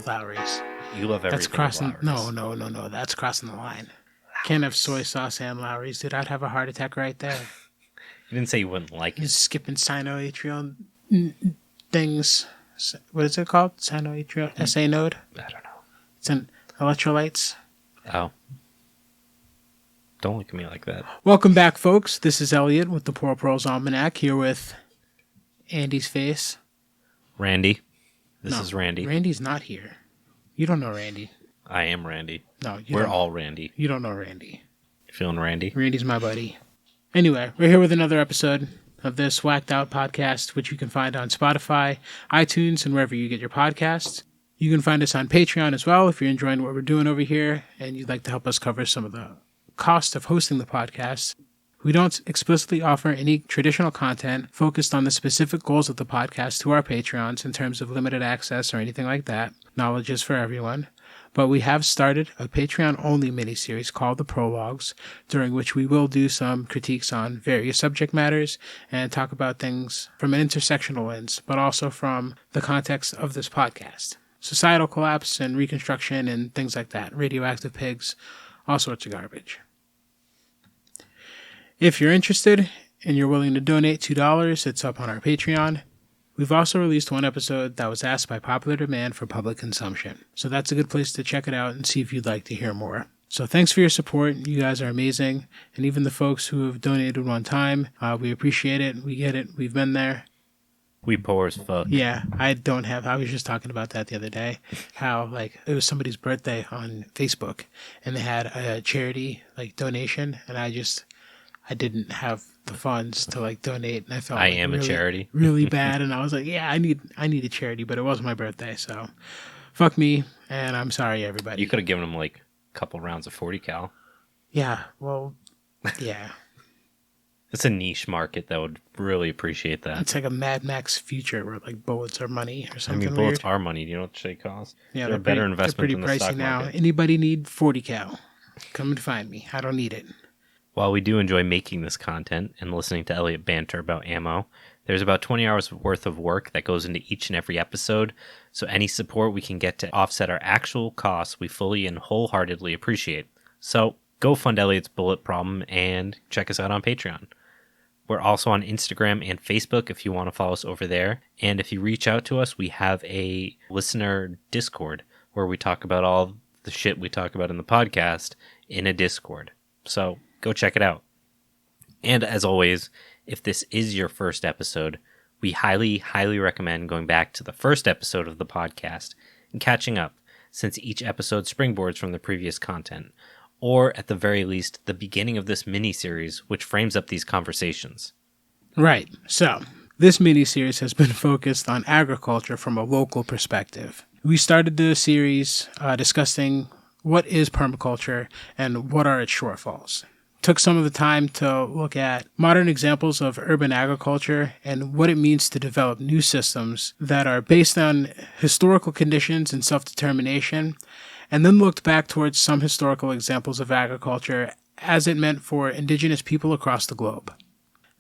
with Lowry's. You love everything. That's crossing. with Lowry's. No. That's crossing the line. Can't have soy sauce and Lowry's, dude. I'd have a heart attack right there. You didn't say you wouldn't like it. Just skipping sinoatrial things. What is it called? Sinoatrial SA node? I don't know. It's in electrolytes. Oh. Don't look at me like that. Welcome back, folks. This is Elliot with the Prole's Almanac, here with Andy's face. Randy. This is Randy. Randy's not here. You don't know Randy. I am Randy. No, We're all Randy. You don't know Randy. You feeling Randy? Randy's my buddy. Anyway, we're here with another episode of this whacked out podcast, which you can find on Spotify, iTunes, and wherever you get your podcasts. You can find us on Patreon as well if you're enjoying what we're doing over here and you'd like to help us cover some of the cost of hosting the podcast. We don't explicitly offer any traditional content focused on the specific goals of the podcast to our Patreons in terms of limited access or anything like that. Knowledge is for everyone. But we have started a Patreon-only miniseries called The Prologues, during which we will do some critiques on various subject matters and talk about things from an intersectional lens, but also from the context of this podcast. Societal collapse and reconstruction and things like that. Radioactive pigs, all sorts of garbage. If you're interested and you're willing to donate $2, it's up on our Patreon. We've also released one episode that was asked by popular demand for public consumption. So that's a good place to check it out and see if you'd like to hear more. So thanks for your support. You guys are amazing. And even the folks who have donated one time, we appreciate it. We get it. We've been there. We poor as fuck. Yeah, I was just talking about that the other day. How, it was somebody's birthday on Facebook and they had a charity, donation. And I didn't have the funds to donate, and I felt a really, charity really bad. And I was like, yeah, I need a charity, but it wasn't my birthday, so fuck me, and I'm sorry, everybody. You could have given them a couple rounds of 40 cal. Yeah, well, yeah. It's a niche market that would really appreciate that. It's like a Mad Max future where bullets are money or something. Bullets weird. are money. Do you know what shit costs? Yeah, they're a better investment they're than the pretty stock pricey now. market. Anybody need 40 cal? Come and find me. I don't need it. While we do enjoy making this content and listening to Elliot banter about ammo, there's about 20 hours worth of work that goes into each and every episode, so any support we can get to offset our actual costs, we fully and wholeheartedly appreciate. So go fund Elliot's bullet problem and check us out on Patreon. We're also on Instagram and Facebook if you want to follow us over there. And if you reach out to us, we have a listener Discord where we talk about all the shit we talk about in the podcast in a Discord. So go check it out. And as always, if this is your first episode, we highly, highly recommend going back to the first episode of the podcast and catching up, since each episode springboards from the previous content, or at the very least, the beginning of this mini-series, which frames up these conversations. Right. So, this mini-series has been focused on agriculture from a local perspective. We started the series discussing what is permaculture and what are its shortfalls. Took some of the time to look at modern examples of urban agriculture and what it means to develop new systems that are based on historical conditions and self-determination, and then looked back towards some historical examples of agriculture as it meant for indigenous people across the globe.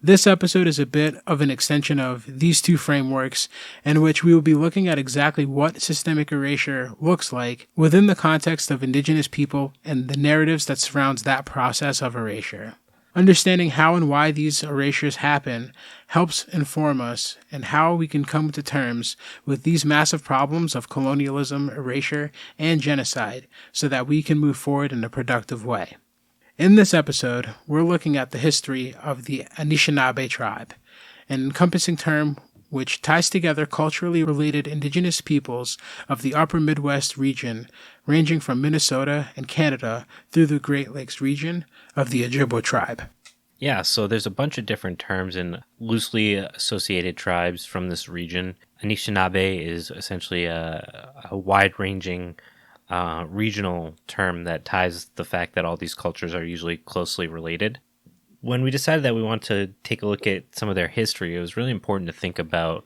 This episode is a bit of an extension of these two frameworks, in which we will be looking at exactly what systemic erasure looks like within the context of indigenous people and the narratives that surrounds that process of erasure. Understanding how and why these erasures happen helps inform us in how we can come to terms with these massive problems of colonialism, erasure, and genocide so that we can move forward in a productive way. In this episode, we're looking at the history of the Anishinaabe tribe, an encompassing term which ties together culturally related indigenous peoples of the upper Midwest region, ranging from Minnesota and Canada through the Great Lakes region of the Ojibwe tribe. Yeah, so there's a bunch of different terms and loosely associated tribes from this region. Anishinaabe is essentially a wide-ranging regional term that ties the fact that all these cultures are usually closely related. When we decided that we want to take a look at some of their history, it was really important to think about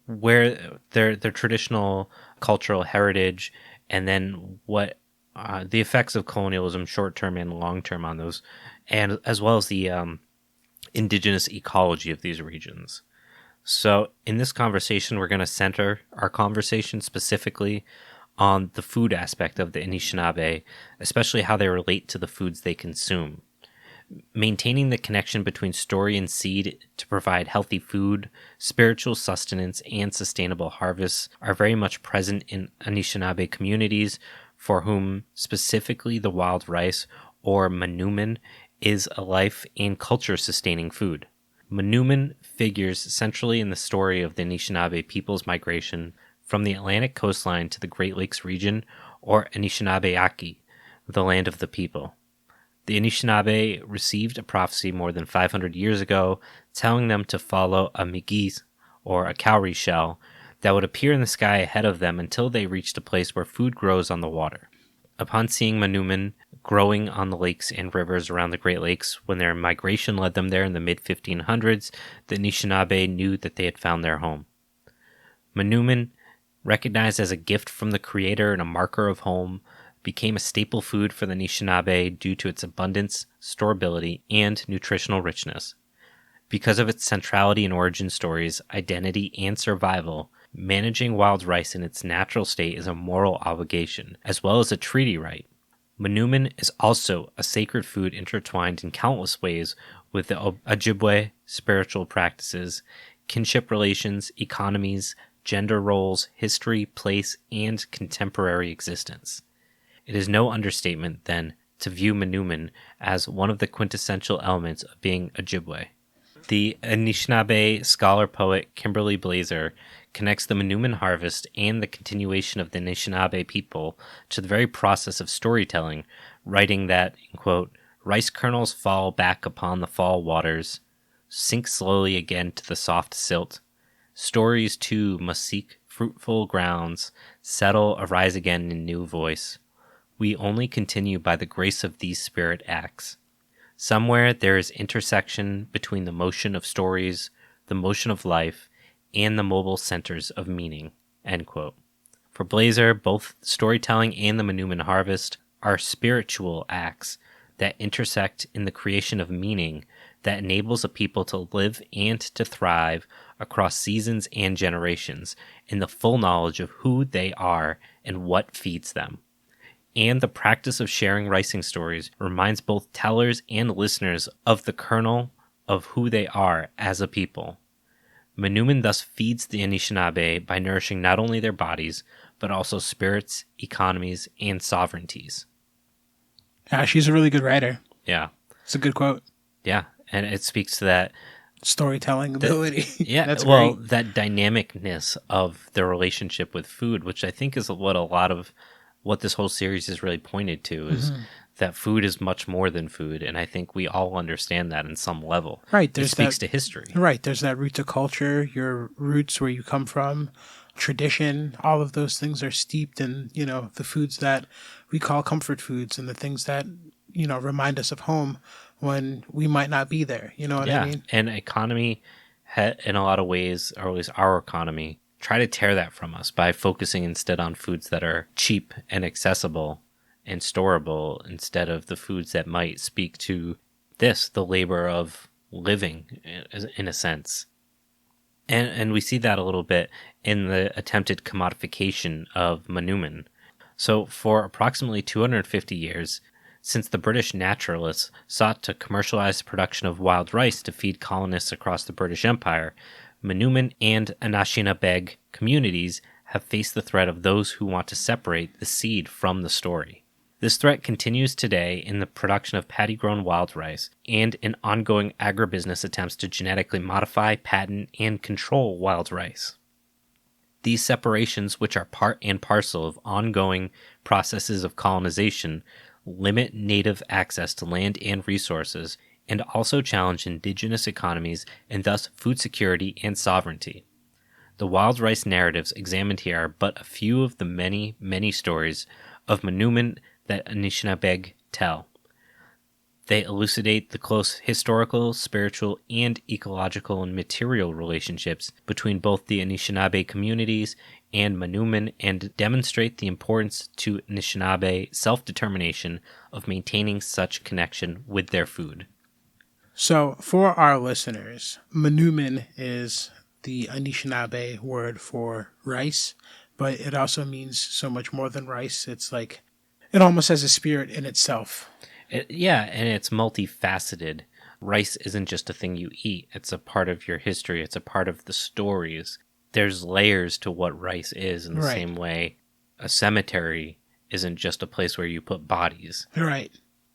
where their traditional cultural heritage, and then what the effects of colonialism, short-term and long-term, on those, and as well as the indigenous ecology of these regions. So in this conversation, we're going to center our conversation specifically on the food aspect of the Anishinaabe, especially how they relate to the foods they consume. Maintaining the connection between story and seed to provide healthy food, spiritual sustenance, and sustainable harvests are very much present in Anishinaabe communities, for whom specifically the wild rice, or Manoomin, is a life and culture-sustaining food. Manoomin figures centrally in the story of the Anishinaabe people's migration from the Atlantic coastline to the Great Lakes region, or Anishinaabe, the land of the people. The Anishinaabe received a prophecy more than 500 years ago, telling them to follow a migis, or a cowrie shell, that would appear in the sky ahead of them until they reached a place where food grows on the water. Upon seeing Manoomin growing on the lakes and rivers around the Great Lakes, when their migration led them there in the mid-1500s, the Anishinaabe knew that they had found their home. Manoomin, recognized as a gift from the Creator and a marker of home, became a staple food for the Anishinaabe due to its abundance, storability, and nutritional richness. Because of its centrality in origin stories, identity, and survival, managing wild rice in its natural state is a moral obligation, as well as a treaty right. Manoomin is also a sacred food intertwined in countless ways with the Ojibwe spiritual practices, kinship relations, economies, gender roles, history, place, and contemporary existence. It is no understatement, then, to view Manoomin as one of the quintessential elements of being Ojibwe. The Anishinaabe scholar-poet Kimberly Blazer connects the Manoomin harvest and the continuation of the Anishinaabe people to the very process of storytelling, writing that, quote, rice kernels fall back upon the fall waters, sink slowly again to the soft silt. Stories, too, must seek fruitful grounds, settle, arise again in new voice. We only continue by the grace of these spirit acts. Somewhere there is intersection between the motion of stories, the motion of life, and the mobile centers of meaning. End quote. For Blazer, both storytelling and the Manoomin harvest are spiritual acts that intersect in the creation of meaning that enables a people to live and to thrive across seasons and generations in the full knowledge of who they are and what feeds them. And the practice of sharing ricing stories reminds both tellers and listeners of the kernel of who they are as a people. Manoomin thus feeds the Anishinaabe by nourishing not only their bodies, but also spirits, economies, and sovereignties. Yeah, she's a really good writer. Yeah. It's a good quote. Yeah, and it speaks to that storytelling ability. Yeah, That's well, great. that dynamicness of their relationship with food, which I think is what a lot of what this whole series is really pointed to, is that food is much more than food, and I think we all understand that in some level. Right, it speaks to history. Right, there's that root to culture, your roots, where you come from, tradition. All of those things are steeped in, the foods that we call comfort foods and the things that, remind us of home when we might not be there. You know what I mean? And economy, in a lot of ways, or at least our economy, try to tear that from us by focusing instead on foods that are cheap and accessible and storable, instead of the foods that might speak to the labor of living, in a sense. And we see that a little bit in the attempted commodification of Manoomin. So for approximately 250 years, since the British naturalists sought to commercialize the production of wild rice to feed colonists across the British Empire, Manoomin and Anishinaabe communities have faced the threat of those who want to separate the seed from the story. This threat continues today in the production of paddy-grown wild rice and in ongoing agribusiness attempts to genetically modify, patent, and control wild rice. These separations, which are part and parcel of ongoing processes of colonization, limit native access to land and resources, and also challenge indigenous economies and thus food security and sovereignty. The wild rice narratives examined here are but a few of the many, many stories of Manoomin that Anishinaabe tell. They elucidate the close historical, spiritual, and ecological and material relationships between both the Anishinaabe communities and Manoomin, and demonstrate the importance to Anishinaabe self-determination of maintaining such connection with their food. So, for our listeners, Manoomin is the Anishinaabe word for rice. but it also means so much more than rice. It's like it almost has a spirit in itself. Yeah, and it's multifaceted. Rice isn't just a thing you eat. It's a part of your history. It's a part of the stories. There's layers to what rice is in the same way. A cemetery isn't just a place where you put bodies. Right.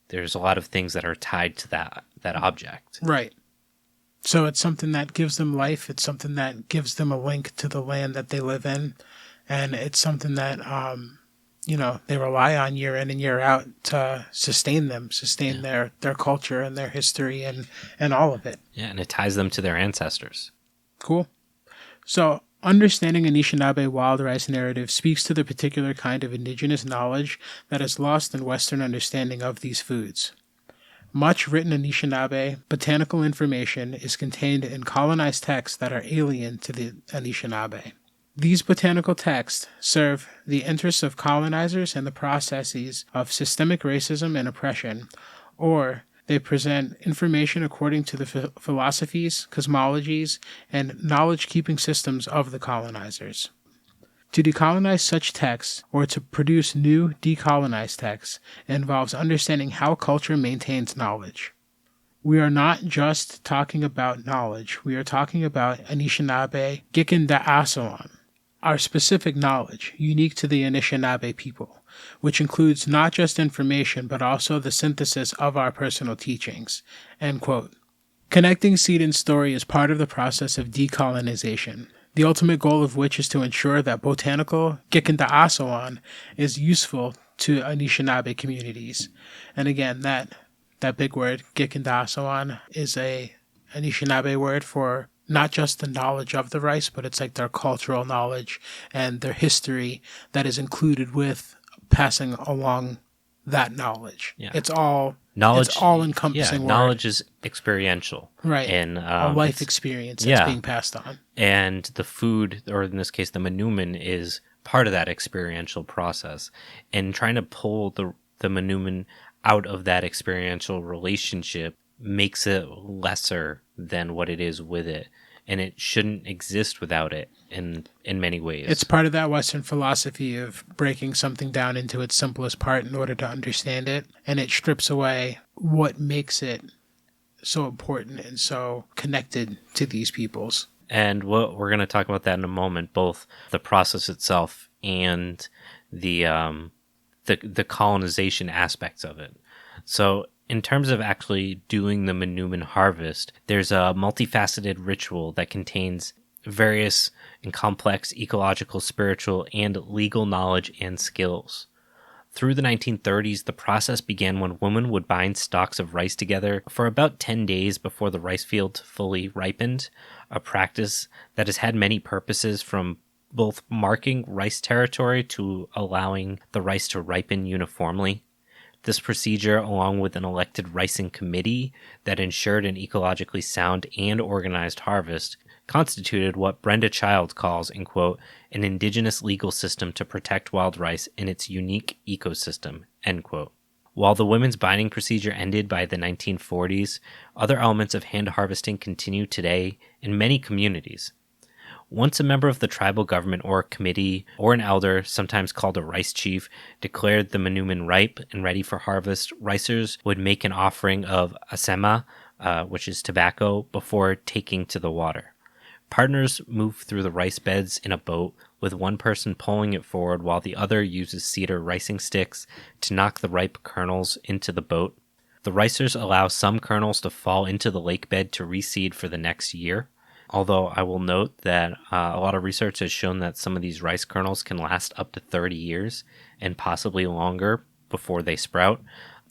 There's a lot of things that are tied to that object. Right. So it's something that gives them life. It's something that gives them a link to the land that they live in. And it's something that, they rely on year in and year out to sustain their culture and their history and all of it. Yeah, and it ties them to their ancestors. Cool. So understanding Anishinaabe wild rice narrative speaks to the particular kind of indigenous knowledge that is lost in Western understanding of these foods. Much written Anishinaabe botanical information is contained in colonized texts that are alien to the Anishinaabe. These botanical texts serve the interests of colonizers and the processes of systemic racism and oppression, or they present information according to the philosophies, cosmologies, and knowledge-keeping systems of the colonizers. To decolonize such texts, or to produce new decolonized texts, involves understanding how culture maintains knowledge. We are not just talking about knowledge, we are talking about Anishinaabe Gikin Da'asawan, our specific knowledge, unique to the Anishinaabe people, which includes not just information, but also the synthesis of our personal teachings. End quote. Connecting seed and story is part of the process of decolonization, the ultimate goal of which is to ensure that botanical Gikin Da'asawan is useful to Anishinaabe communities. And again, that big word, Gikin Da'asawan, is a Anishinaabe word for not just the knowledge of the rice, but it's like their cultural knowledge and their history that is included with passing along that knowledge. Yeah. It's all encompassing. Yeah, knowledge is experiential. Right. And a life experience that's being passed on. And the food, or in this case, the Manoomin, is part of that experiential process. And trying to pull the Manoomin out of that experiential relationship makes it lesser than what it is with it. And it shouldn't exist without it in many ways. It's part of that Western philosophy of breaking something down into its simplest part in order to understand it. And it strips away what makes it so important and so connected to these peoples. And we're going to talk about that in a moment, both the process itself and the colonization aspects of it. So in terms of actually doing the Manoomin harvest, there's a multifaceted ritual that contains various and complex ecological, spiritual, and legal knowledge and skills. Through the 1930s, the process began when women would bind stalks of rice together for about 10 days before the rice field fully ripened, a practice that has had many purposes, from both marking rice territory to allowing the rice to ripen uniformly. This procedure, along with an elected ricing committee that ensured an ecologically sound and organized harvest, constituted what Brenda Child calls, in quote, an indigenous legal system to protect wild rice in its unique ecosystem, end quote. While the women's binding procedure ended by the 1940s, other elements of hand harvesting continue today in many communities. Once a member of the tribal government or committee or an elder, sometimes called a rice chief, declared the Manoomin ripe and ready for harvest, ricers would make an offering of asema, which is tobacco, before taking to the water. Partners move through the rice beds in a boat, with one person pulling it forward while the other uses cedar ricing sticks to knock the ripe kernels into the boat. The ricers allow some kernels to fall into the lake bed to reseed for the next year. Although I will note that a lot of research has shown that some of these rice kernels can last up to 30 years and possibly longer before they sprout,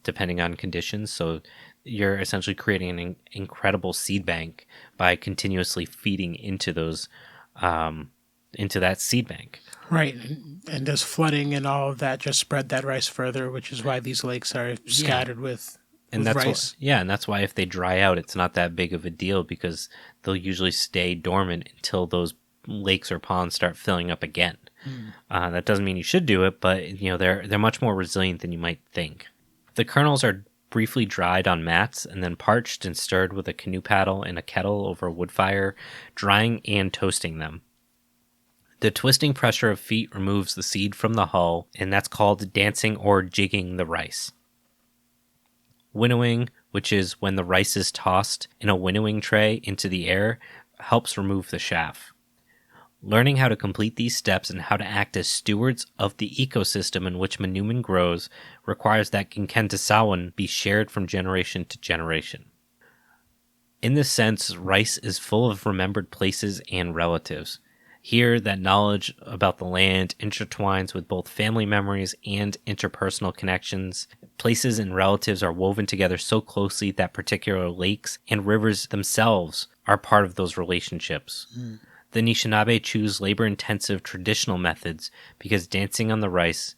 depending on conditions. So you're essentially creating an incredible seed bank by continuously feeding into those, into that seed bank. Right. And does flooding and all of that just spread that rice further, which is why these lakes are scattered with rice. And that's why if they dry out, it's not that big of a deal, because they'll usually stay dormant until those lakes or ponds start filling up again. That doesn't mean you should do it, but they're much more resilient than you might think. The kernels are briefly dried on mats and then parched and stirred with a canoe paddle in a kettle over a wood fire, drying and toasting them. The twisting pressure of feet removes the seed from the hull, and that's called dancing or jigging the rice. Winnowing, which is when the rice is tossed in a winnowing tray into the air, helps remove the chaff. Learning how to complete these steps and how to act as stewards of the ecosystem in which Manoomin grows requires that Gikendasawin be shared from generation to generation. In this sense, rice is full of remembered places and relatives. Here, that knowledge about the land intertwines with both family memories and interpersonal connections. Places and relatives are woven together so closely that particular lakes and rivers themselves are part of those relationships. The Anishinaabe choose labor-intensive traditional methods because dancing on the rice,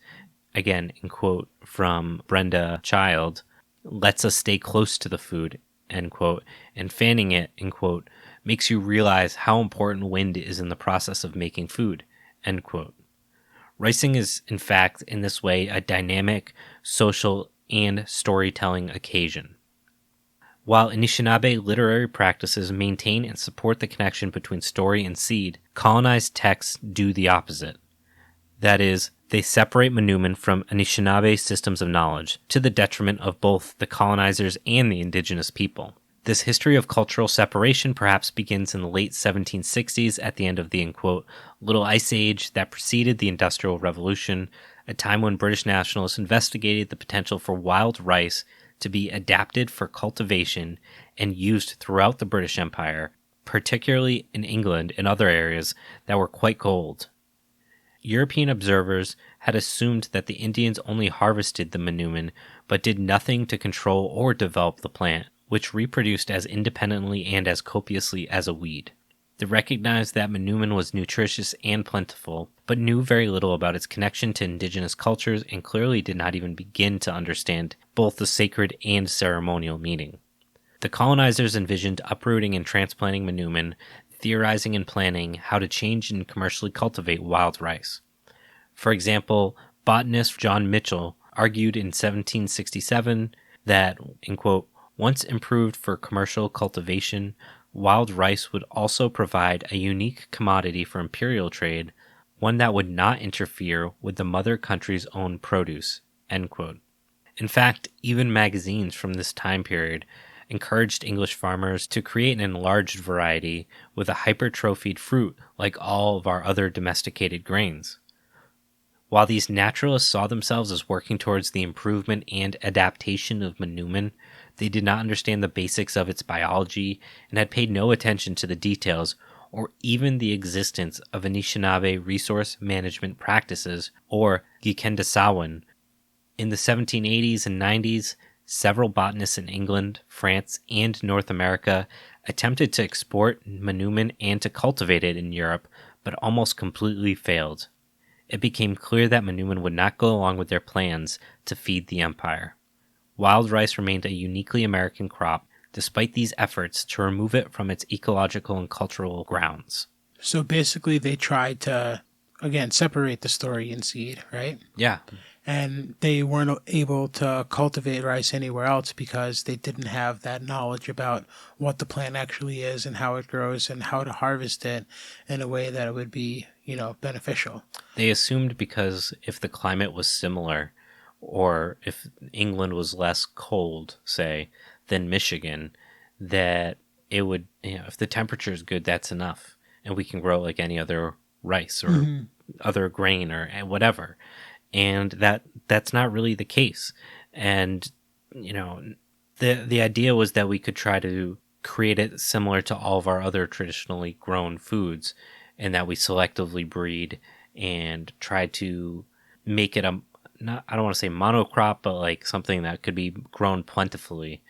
again, in quote from Brenda Child, lets us stay close to the food, end quote, and fanning it, end quote, makes you realize how important wind is in the process of making food, end quote. Ricing is, in fact, in this way, a dynamic, social, and storytelling occasion. While Anishinaabe literary practices maintain and support the connection between story and seed, colonized texts do the opposite. That is, they separate Manoomin from Anishinaabe systems of knowledge, to the detriment of both the colonizers and the indigenous people. This history of cultural separation perhaps begins in the late 1760s at the end of the, in quote, Little Ice Age that preceded the Industrial Revolution, a time when British nationalists investigated the potential for wild rice to be adapted for cultivation and used throughout the British Empire, particularly in England and other areas that were quite cold. European observers had assumed that the Indians only harvested the Manoomin, but did nothing to control or develop the plant, which reproduced as independently and as copiously as a weed. They recognized that Manoomin was nutritious and plentiful, but knew very little about its connection to indigenous cultures and clearly did not even begin to understand both the sacred and ceremonial meaning. The colonizers envisioned uprooting and transplanting Manoomin, theorizing and planning how to change and commercially cultivate wild rice. For example, botanist John Mitchell argued in 1767 that, in quote, once improved for commercial cultivation, wild rice would also provide a unique commodity for imperial trade, one that would not interfere with the mother country's own produce, end quote. In fact, even magazines from this time period encouraged English farmers to create an enlarged variety with a hypertrophied fruit like all of our other domesticated grains. While these naturalists saw themselves as working towards the improvement and adaptation of Manoomin, they did not understand the basics of its biology and had paid no attention to the details or even the existence of Anishinaabe resource management practices, or Gikendasawin. In the 1780s and 90s, several botanists in England, France, and North America attempted to export Manoomin and to cultivate it in Europe, but almost completely failed. It became clear that Manoomin would not go along with their plans to feed the empire. Wild rice remained a uniquely American crop, despite these efforts to remove it from its ecological and cultural grounds. So basically they tried to, again, separate the story and seed, right? Yeah. And they weren't able to cultivate rice anywhere else because they didn't have that knowledge about what the plant actually is and how it grows and how to harvest it in a way that it would be, beneficial. They assumed because if the climate was similar, or if England was less cold, say, than Michigan, that it would, if the temperature is good, that's enough. And we can grow like any other rice or other grain or whatever. And that's not really the case. And, the idea was that we could try to create it similar to all of our other traditionally grown foods, and that we selectively breed and try to make it I don't want to say monocrop, but like something that could be grown plentifully.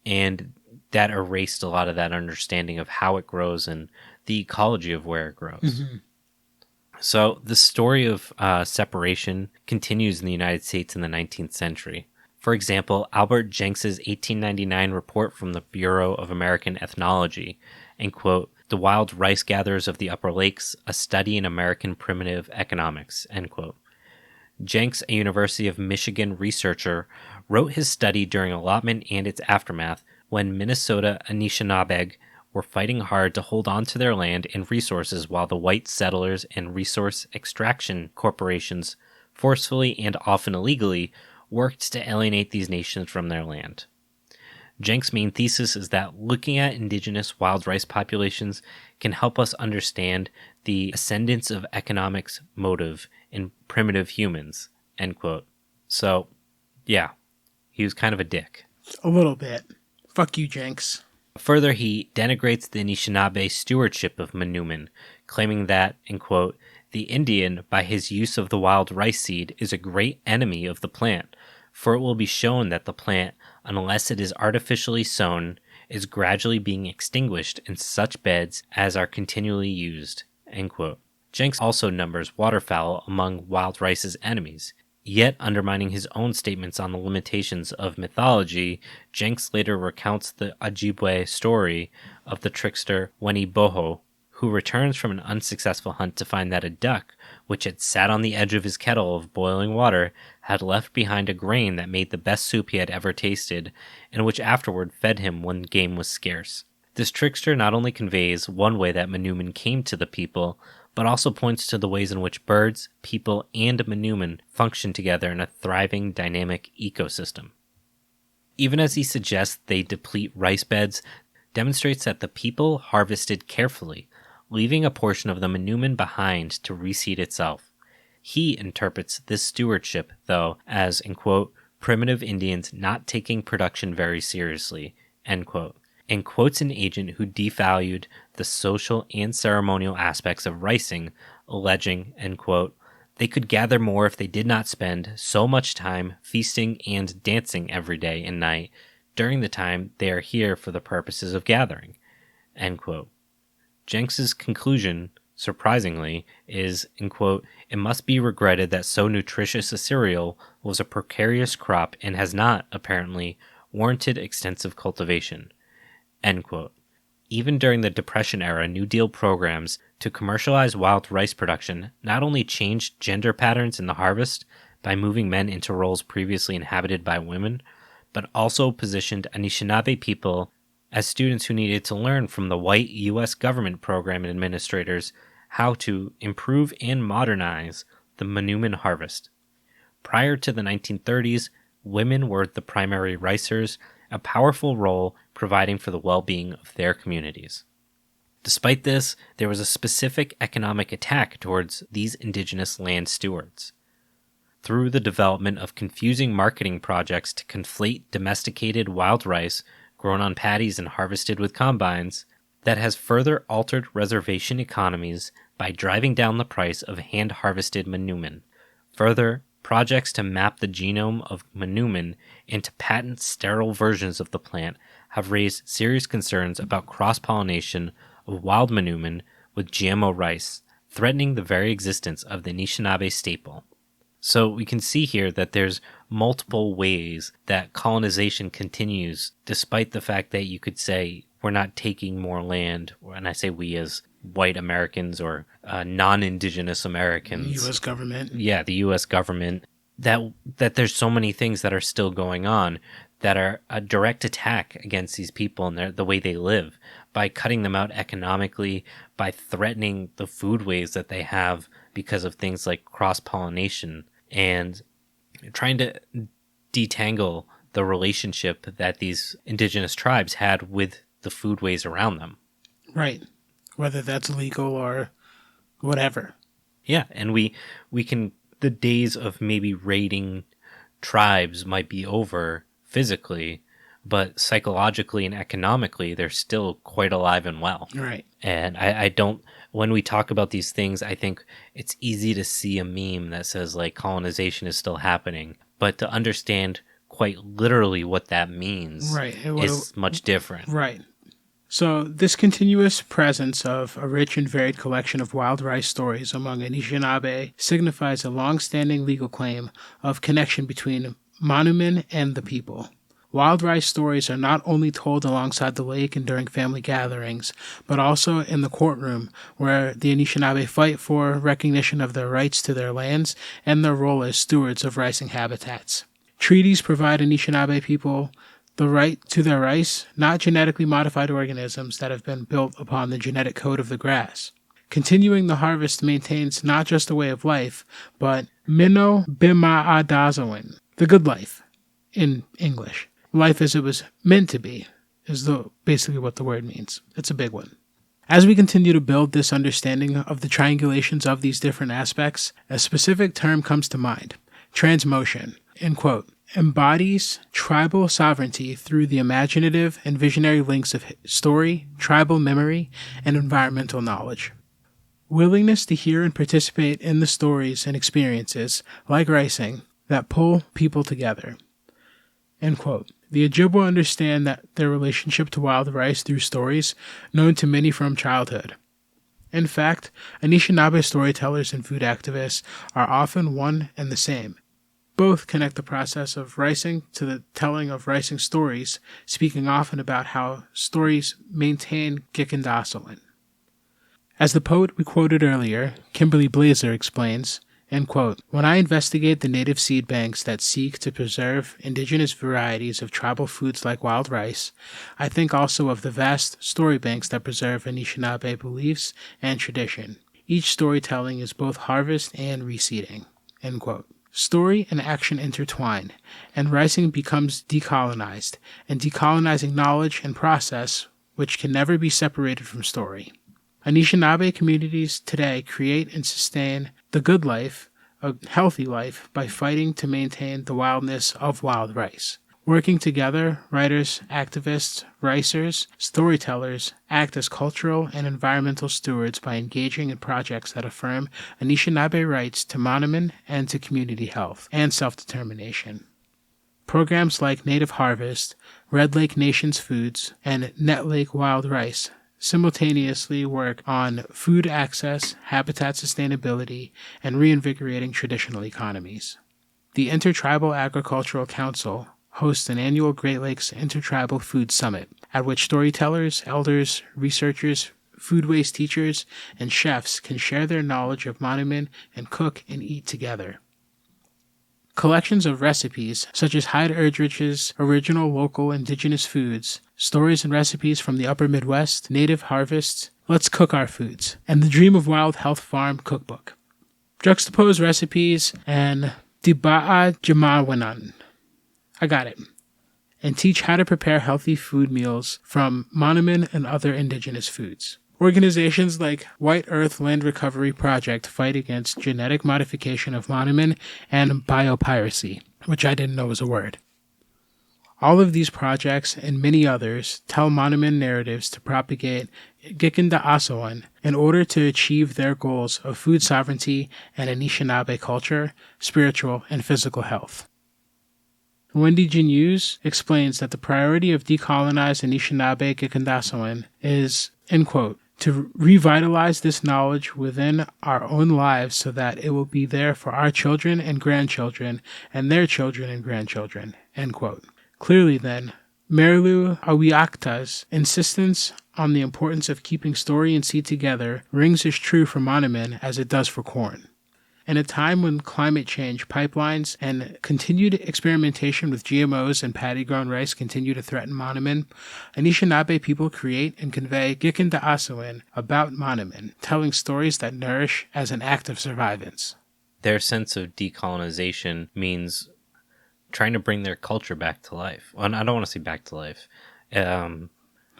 And that erased a lot of that understanding of how it grows and the ecology of where it grows. Mm-hmm. So the story of separation continues in the United States in the 19th century. For example, Albert Jenks's 1899 report from the Bureau of American Ethnology, and quote, The Wild Rice Gatherers of the Upper Lakes, a Study in American Primitive Economics, end quote. Jenks, a University of Michigan researcher, wrote his study during allotment and its aftermath when Minnesota Anishinaabe were fighting hard to hold on to their land and resources while the white settlers and resource extraction corporations forcefully and often illegally worked to alienate these nations from their land. Jenks' main thesis is that looking at indigenous wild rice populations can help us understand the ascendance of economics motive in primitive humans, end quote. So, yeah, he was kind of a dick. A little bit. Fuck you, Jenks. Further, he denigrates the Anishinaabe stewardship of Manoomin, claiming that, in quote, the Indian, by his use of the wild rice seed, is a great enemy of the plant, for it will be shown that the plant, unless it is artificially sown, is gradually being extinguished in such beds as are continually used, end quote. Jenks also numbers waterfowl among wild rice's enemies. Yet, undermining his own statements on the limitations of mythology, Jenks later recounts the Ojibwe story of the trickster Wendy, who returns from an unsuccessful hunt to find that a duck, which had sat on the edge of his kettle of boiling water, had left behind a grain that made the best soup he had ever tasted, and which afterward fed him when game was scarce. This trickster not only conveys one way that Manoomin came to the people, but also points to the ways in which birds, people, and Manoomin function together in a thriving, dynamic ecosystem. Even as he suggests they deplete rice beds, demonstrates that the people harvested carefully, leaving a portion of the Manoomin behind to reseed itself. He interprets this stewardship, though, as, in quote, primitive Indians not taking production very seriously, end quote, and quotes an agent who devalued the social and ceremonial aspects of ricing, alleging, end quote, they could gather more if they did not spend so much time feasting and dancing every day and night during the time they are here for the purposes of gathering, end quote. Jenks's conclusion, surprisingly, is, in quote, it must be regretted that so nutritious a cereal was a precarious crop and has not, apparently, warranted extensive cultivation, end quote. Even during the Depression era, New Deal programs to commercialize wild rice production not only changed gender patterns in the harvest by moving men into roles previously inhabited by women, but also positioned Anishinaabe people as students who needed to learn from the white U.S. government program administrators how to improve and modernize the Manoomin harvest. Prior to the 1930s, women were the primary ricers, a powerful role providing for the well-being of their communities. Despite this, there was a specific economic attack towards these indigenous land stewards. Through the development of confusing marketing projects to conflate domesticated wild rice grown on paddies and harvested with combines, that has further altered reservation economies by driving down the price of hand-harvested Manoomin. Further, projects to map the genome of Manoomin into patent sterile versions of the plant have raised serious concerns about cross-pollination of wild Manoomin with GMO rice, threatening the very existence of the Anishinaabe staple. So we can see here that there's multiple ways that colonization continues, despite the fact that you could say we're not taking more land, and I say we as white Americans or non-indigenous Americans. U.S. government. Yeah, the U.S. government. That there's so many things that are still going on that are a direct attack against these people and the way they live, by cutting them out economically, by threatening the foodways that they have because of things like cross-pollination, and trying to detangle the relationship that these indigenous tribes had with the foodways around them. Right. Whether that's legal or whatever. Yeah, and we can, the days of maybe raiding tribes might be over physically, but psychologically and economically, they're still quite alive and well. Right. And I don't, when we talk about these things, I think it's easy to see a meme that says like colonization is still happening, but to understand quite literally what that means is much different. Right. So this continuous presence of a rich and varied collection of wild rice stories among Anishinaabe signifies a long-standing legal claim of connection between Manoomin and the people. Wild rice stories are not only told alongside the lake and during family gatherings, but also in the courtroom, where the Anishinaabe fight for recognition of their rights to their lands and their role as stewards of ricing habitats. Treaties provide Anishinaabe people the right to their rice, not genetically modified organisms that have been built upon the genetic code of the grass. Continuing the harvest maintains not just a way of life, but Mino Bima'adazoin, the good life, in English. Life as it was meant to be, is basically what the word means. It's a big one. As we continue to build this understanding of the triangulations of these different aspects, a specific term comes to mind, transmotion, end quote, embodies tribal sovereignty through the imaginative and visionary links of story, tribal memory, and environmental knowledge. Willingness to hear and participate in the stories and experiences, like ricing, that pull people together. End quote. The Ojibwa understand that their relationship to wild rice through stories known to many from childhood. In fact, Anishinaabe storytellers and food activists are often one and the same. Both connect the process of ricing to the telling of ricing stories, speaking often about how stories maintain Gikendasalin. As the poet we quoted earlier, Kimberly Blazer, explains, end quote, when I investigate the native seed banks that seek to preserve indigenous varieties of tribal foods like wild rice, I think also of the vast story banks that preserve Anishinaabe beliefs and tradition. Each storytelling is both harvest and reseeding, end quote. Story and action intertwine, and ricing becomes decolonized, and decolonizing knowledge and process which can never be separated from story. Anishinaabe communities today create and sustain the good life, a healthy life, by fighting to maintain the wildness of wild rice. Working together, writers, activists, ricers, storytellers act as cultural and environmental stewards by engaging in projects that affirm Anishinaabe rights to Manoomin and to community health and self-determination. Programs like Native Harvest, Red Lake Nations Foods, and Net Lake Wild Rice simultaneously work on food access, habitat sustainability, and reinvigorating traditional economies. The Intertribal Agricultural Council hosts an annual Great Lakes Intertribal Food Summit, at which storytellers, elders, researchers, Foodways teachers, and chefs can share their knowledge of Manoomin and cook and eat together. Collections of recipes, such as Hyde Erdrich's original local indigenous foods, stories and recipes from the Upper Midwest, Native Harvests, Let's Cook Our Foods, and the Dream of Wild Health Farm cookbook. Juxtapose recipes and Diba'a Jamawanan. I got it. And teach how to prepare healthy food meals from Manoomin and other indigenous foods. Organizations like White Earth Land Recovery Project fight against genetic modification of Manoomin and biopiracy, which I didn't know was a word. All of these projects and many others tell Manoomin narratives to propagate Gikenda'asoan in order to achieve their goals of food sovereignty and Anishinaabe culture, spiritual, and physical health. Wendy Geniusz explains that the priority of decolonized Anishinaabe Gikenda'asoan is, end quote, to revitalize this knowledge within our own lives so that it will be there for our children and grandchildren and their children and grandchildren, end quote. Clearly then, Merilu Awiakta's insistence on the importance of keeping story and seed together rings as true for Manoomin as it does for corn. In a time when climate change, pipelines, and continued experimentation with GMOs and paddy-grown rice continue to threaten Manoomin, Anishinaabe people create and convey Gikenda'asoan about Manoomin, telling stories that nourish as an act of survivance. Their sense of decolonization means trying to bring their culture back to life. Well, I don't want to say back to life.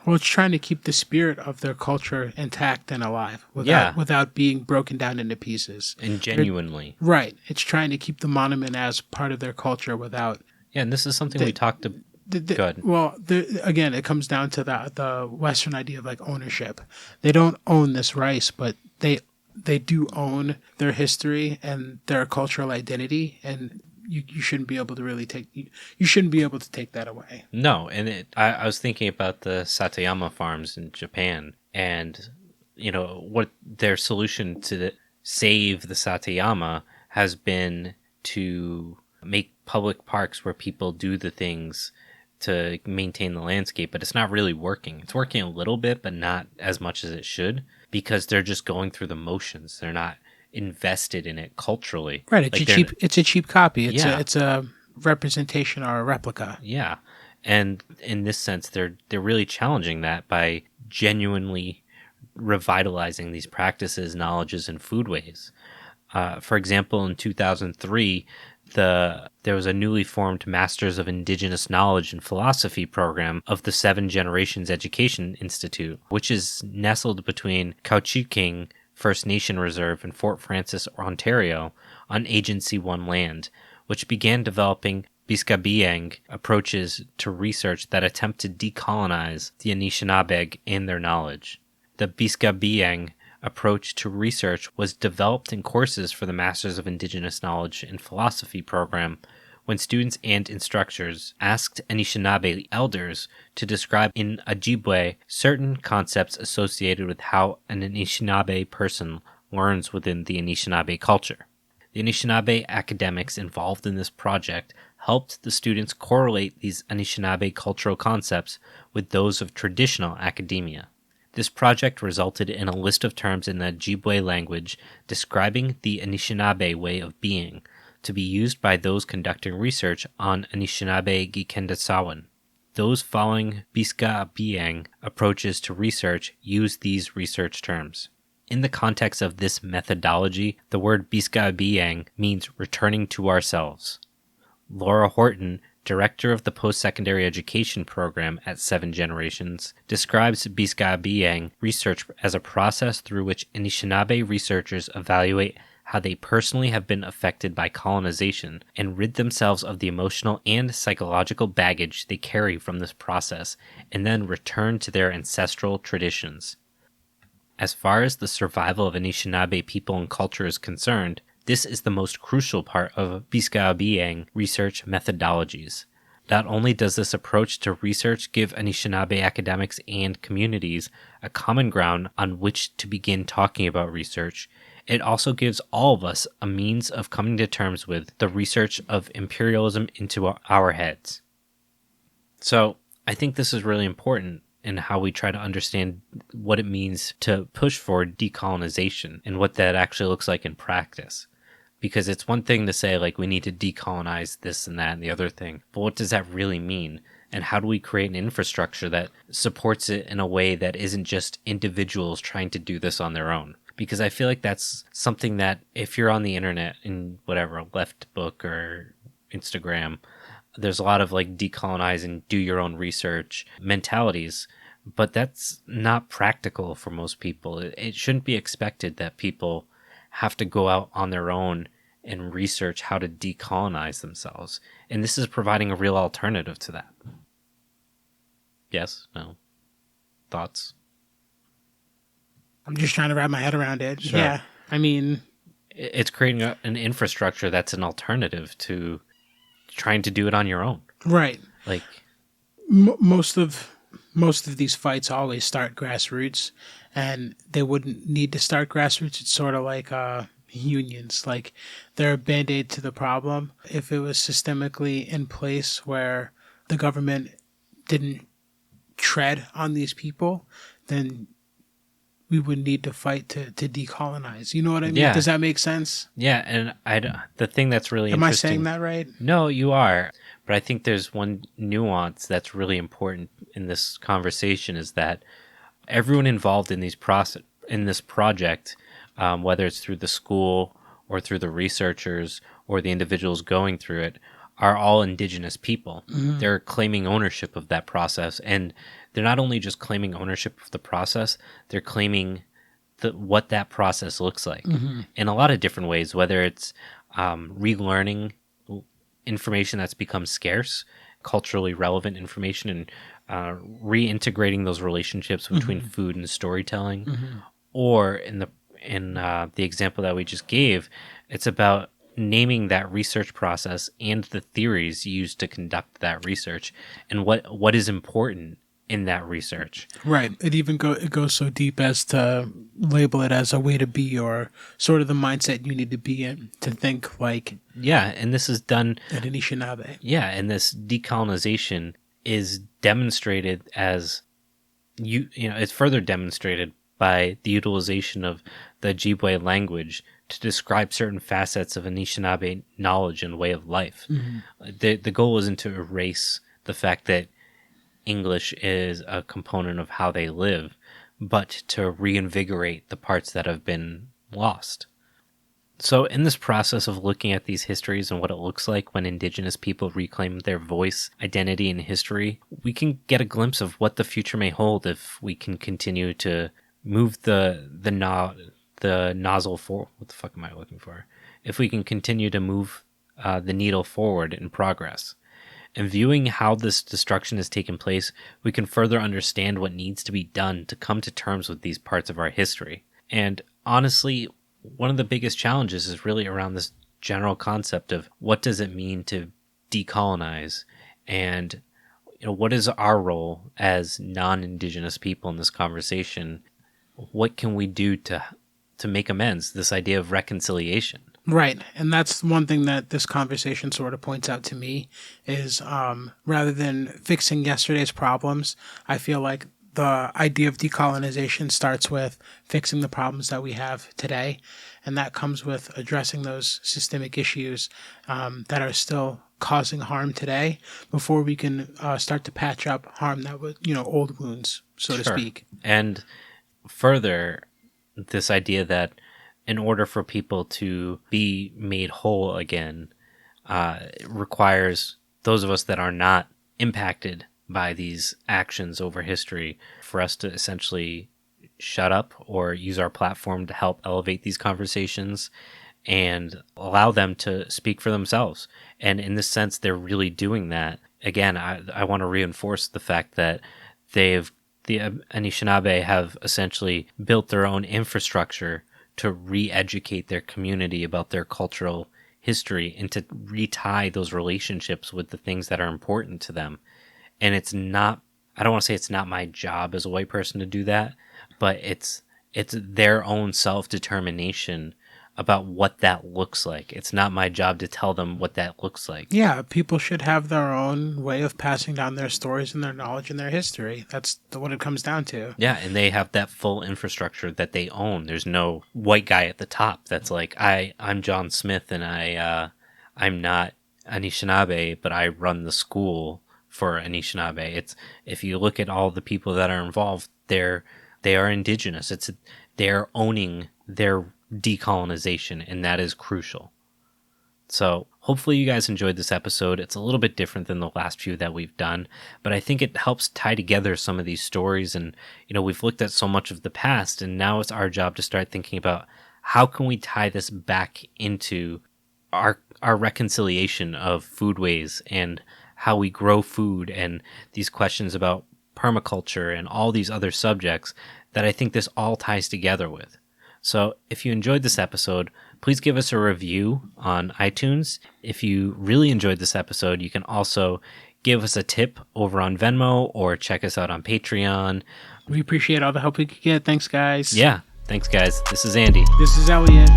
Well, it's trying to keep the spirit of their culture intact and alive without being broken down into pieces. And genuinely. Right. It's trying to keep the Manoomin as part of their culture without... Yeah, and this is something we talked about. Good. Well, again, it comes down to the Western idea of like ownership. They don't own this rice, but they do own their history and their cultural identity, and you shouldn't be able to really you shouldn't be able to take that away. No, and I was thinking about the Satayama farms in Japan, and what their solution to save the Satayama has been to make public parks where people do the things to maintain the landscape, but it's not really working. It's working a little bit, but not as much as it should, because they're just going through the motions. They're not invested in it culturally. Right, it's a cheap copy. It's a representation or a replica. Yeah. And in this sense, they're really challenging that by genuinely revitalizing these practices, knowledges, and foodways. For example, in 2003, there was a newly formed Masters of Indigenous Knowledge and Philosophy program of the Seven Generations Education Institute, which is nestled between Couchiking First Nation Reserve and Fort Francis, Ontario, on Agency 1 land, which began developing Biskabiang approaches to research that attempt to decolonize the Anishinaabe and their knowledge. The Biskabiang approach to research was developed in courses for the Masters of Indigenous Knowledge and Philosophy program when students and instructors asked Anishinaabe elders to describe in Ojibwe certain concepts associated with how an Anishinaabe person learns within the Anishinaabe culture. The Anishinaabe academics involved in this project helped the students correlate these Anishinaabe cultural concepts with those of traditional academia. This project resulted in a list of terms in the Ojibwe language describing the Anishinaabe way of being, to be used by those conducting research on Anishinaabe Gikendasawan. Those following Biskabiang approaches to research use these research terms. In the context of this methodology, the word Biskabiang means returning to ourselves. Laura Horton, director of the post-secondary education program at Seven Generations, describes Biskabiang research as a process through which Anishinaabe researchers evaluate how they personally have been affected by colonization and rid themselves of the emotional and psychological baggage they carry from this process, and then return to their ancestral traditions. As far as the survival of Anishinaabe people and culture is concerned, this is the most crucial part of Biskabiang research methodologies. Not only does this approach to research give Anishinaabe academics and communities a common ground on which to begin talking about research, it also gives all of us a means of coming to terms with the research of imperialism into our heads. So, I think this is really important in how we try to understand what it means to push for decolonization and what that actually looks like in practice. Because it's one thing to say, like, we need to decolonize this and that and the other thing, but what does that really mean? And how do we create an infrastructure that supports it in a way that isn't just individuals trying to do this on their own? Because I feel like that's something that if you're on the internet in whatever, Left Book or Instagram, there's a lot of like decolonizing, do your own research mentalities, but that's not practical for most people. It shouldn't be expected that people have to go out on their own and research how to decolonize themselves. And this is providing a real alternative to that. Yes? No? Thoughts? I'm just trying to wrap my head around it. Sure. Yeah. I mean, it's creating an infrastructure that's an alternative to trying to do it on your own. Right. Like most of these fights always start grassroots, and they wouldn't need to start grassroots. It's sort of like unions. Like, they're a band-aid to the problem. If it was systemically in place where the government didn't tread on these people, then we would need to fight to decolonize. You know what I mean? Yeah. Does that make sense? Yeah, and the thing that's really Am I interesting... saying that right? No, you are. But I think there's one nuance that's really important in this conversation is that everyone involved in this project, whether it's through the school or through the researchers or the individuals going through it, are all Indigenous people. Mm-hmm. They're claiming ownership of that process. And they're not only just claiming ownership of the process, they're claiming what that process looks like in a lot of different ways, whether it's relearning information that's become scarce, culturally relevant information, and reintegrating those relationships between food and storytelling. Or in the example that we just gave, it's about naming that research process and the theories used to conduct that research and what is important in that research. Right. It goes so deep as to label it as a way to be, or sort of the mindset you need to be in to think like. Yeah, and this is done at Anishinaabe. Yeah, and this decolonization is demonstrated as it's further demonstrated by the utilization of the Ojibwe language to describe certain facets of Anishinaabe knowledge and way of life. The goal isn't to erase the fact that English is a component of how they live, but to reinvigorate the parts that have been lost. So in this process of looking at these histories and what it looks like when Indigenous people reclaim their voice, identity, and history, we can get a glimpse of what the future may hold if we can continue to move the nozzle forward. What the fuck am I looking for? If we can continue to move the needle forward in progress. And viewing how this destruction has taken place, we can further understand what needs to be done to come to terms with these parts of our history. And honestly, one of the biggest challenges is really around this general concept of what does it mean to decolonize, and what is our role as non-Indigenous people in this conversation? What can we do to make amends? This idea of reconciliation. Right. And that's one thing that this conversation sort of points out to me is rather than fixing yesterday's problems, I feel like the idea of decolonization starts with fixing the problems that we have today. And that comes with addressing those systemic issues that are still causing harm today before we can start to patch up harm that was, old wounds, so to speak. And further, this idea that in order for people to be made whole again, it requires those of us that are not impacted by these actions over history for us to essentially shut up or use our platform to help elevate these conversations and allow them to speak for themselves. And in this sense, they're really doing that. Again, I want to reinforce the fact that the Anishinaabe have essentially built their own infrastructure to re-educate their community about their cultural history and to retie those relationships with the things that are important to them. And it's not, I don't want to say it's not my job as a white person to do that, but it's their own self-determination about what that looks like. It's not my job to tell them what that looks like. Yeah, people should have their own way of passing down their stories and their knowledge and their history. That's what it comes down to. Yeah, and they have that full infrastructure that they own. There's no white guy at the top that's like, I'm John Smith and I'm not Anishinaabe, but I run the school for Anishinaabe. If you look at all the people that are involved, they are indigenous. They're owning their decolonization, and that is crucial. So hopefully you guys enjoyed this episode. It's a little bit different than the last few that we've done, but I think it helps tie together some of these stories. And we've looked at so much of the past, and now it's our job to start thinking about how can we tie this back into our reconciliation of foodways and how we grow food, and these questions about permaculture and all these other subjects that I think this all ties together with. So if you enjoyed this episode, please give us a review on iTunes. If you really enjoyed this episode, you can also give us a tip over on Venmo or check us out on Patreon. We appreciate all the help we could get. Thanks, guys. Yeah, thanks, guys. This is Andy. This is Elliot.